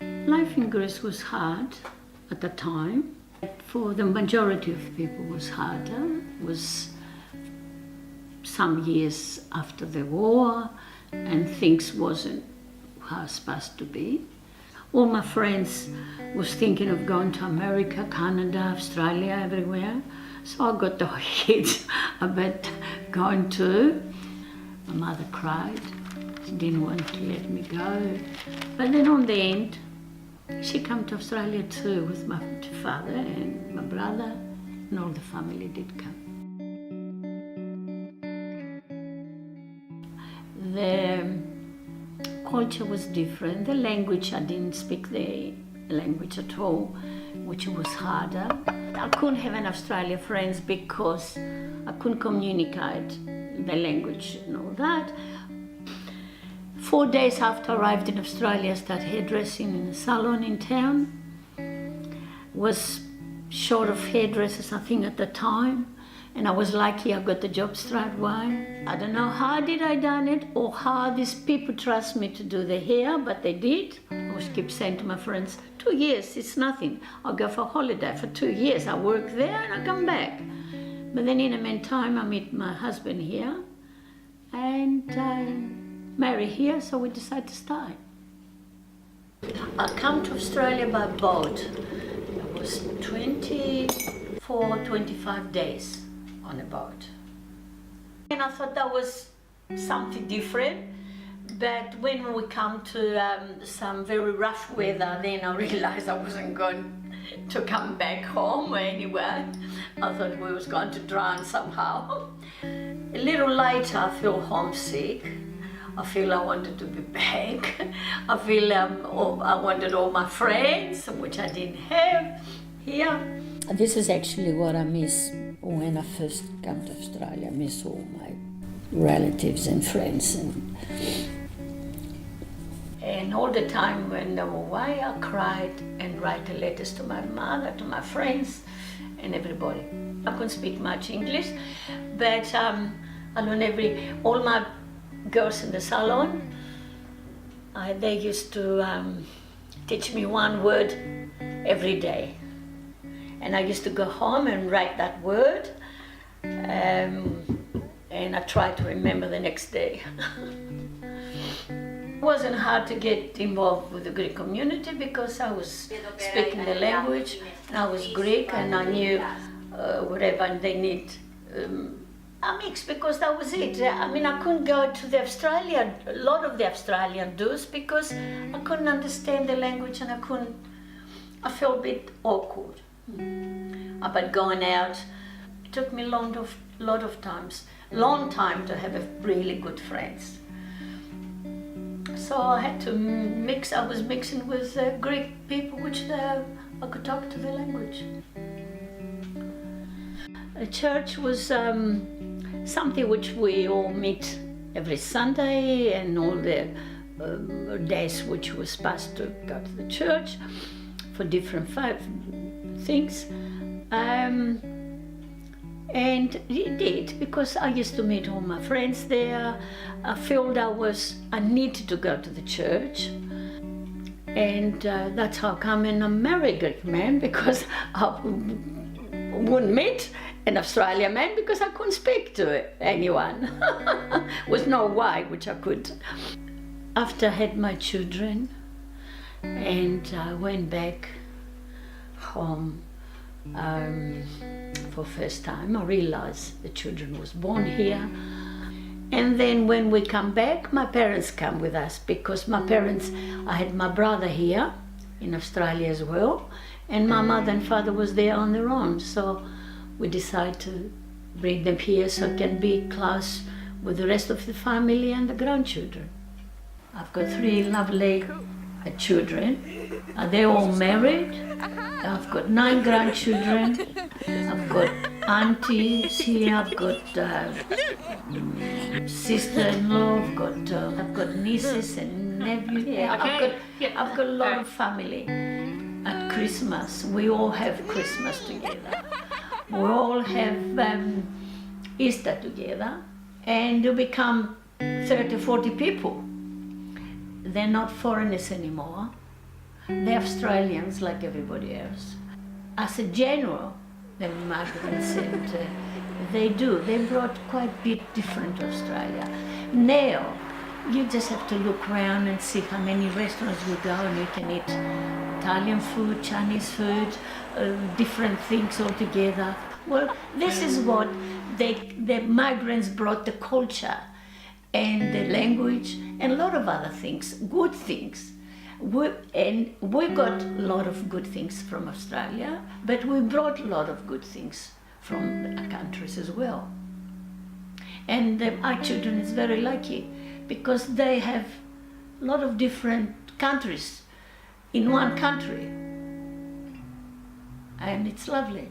Life in Greece was hard at the time. For the majority of people it was harder. It was some years after the war and things wasn't how it's supposed to be. All my friends was thinking of going to America, Canada, Australia, everywhere. So I got the kids about going to. My mother cried. She didn't want to let me go. But then on the end, she came to Australia too with my father and my brother, and all the family did come. The culture was different. The language, I didn't speak the language at all, which was harder. I couldn't have an Australian friends because I couldn't communicate the language and all that. 4 days after I arrived in Australia, I started hairdressing in a salon in town. Was short of hairdressers, I think, at the time. And I was lucky I got the job straight away. I don't know how did I done it or how these people trust me to do the hair, but they did. I always keep saying to my friends, 2 years, it's nothing. I'll go for holiday for 2 years. I work there and I come back. But then in the meantime, I meet my husband here and I marry here, so we decided to stay. I come to Australia by boat. It was 24, 25 days on a boat. And I thought that was something different, but when we come to some very rough weather, then I realized I wasn't going to come back home anyway. I thought we was going to drown somehow. A little later, I feel homesick. I feel I wanted to be back. I feel I wanted all my friends, which I didn't have here. This is actually what I miss when I first came to Australia. I miss all my relatives and friends. And all the time when they were away, I cried and write letters to my mother, to my friends, and everybody. I couldn't speak much English, but I learned all my girls in the salon, they used to teach me one word every day. And I used to go home and write that word, and I tried to remember the next day. It wasn't hard to get involved with the Greek community because I was speaking the language, and I was Greek, and I knew whatever they need. I mixed because that was it. I mean, I couldn't go to the Australian, a lot of the Australian dudes, because I couldn't understand the language and I felt a bit awkward. But going out, it took me a long time to have a really good friends. So I had to mix, I was mixing with Greek people, which I could talk to the language. The church was something which we all meet every Sunday and all the days which we're supposed to go to the church for different things. And it did, because I used to meet all my friends there. I felt I needed to go to the church. And that's how come and I married a Greek man, because I wouldn't meet an Australian man because I couldn't speak to anyone. With no way, which I could. After I had my children and I went back home for first time, I realized the children was born here. And then when we come back, my parents come with us, because I had my brother here in Australia as well, and my mother and father was there on their own. So we decided to bring them here so I can be close with the rest of the family and the grandchildren. I've got 3 lovely children. They're all married. I've got 9 grandchildren. I've got aunties here. I've got sister-in-law. I've got nieces and nephews. Yeah, I've got a lot of family. At Christmas, we all have Christmas together. We all have Easter together, and you become 30, 40 people. They're not foreigners anymore. They're Australians like everybody else. As a general, the migrants, and they brought quite a bit different to Australia. Now, you just have to look around and see how many restaurants you go and you can eat Italian food, Chinese food, different things altogether. Well, this is what the migrants brought, the culture and the language and a lot of other things, good things. We got a lot of good things from Australia, but we brought a lot of good things from the countries as well. And our children is very lucky because they have a lot of different countries in one country. And it's lovely.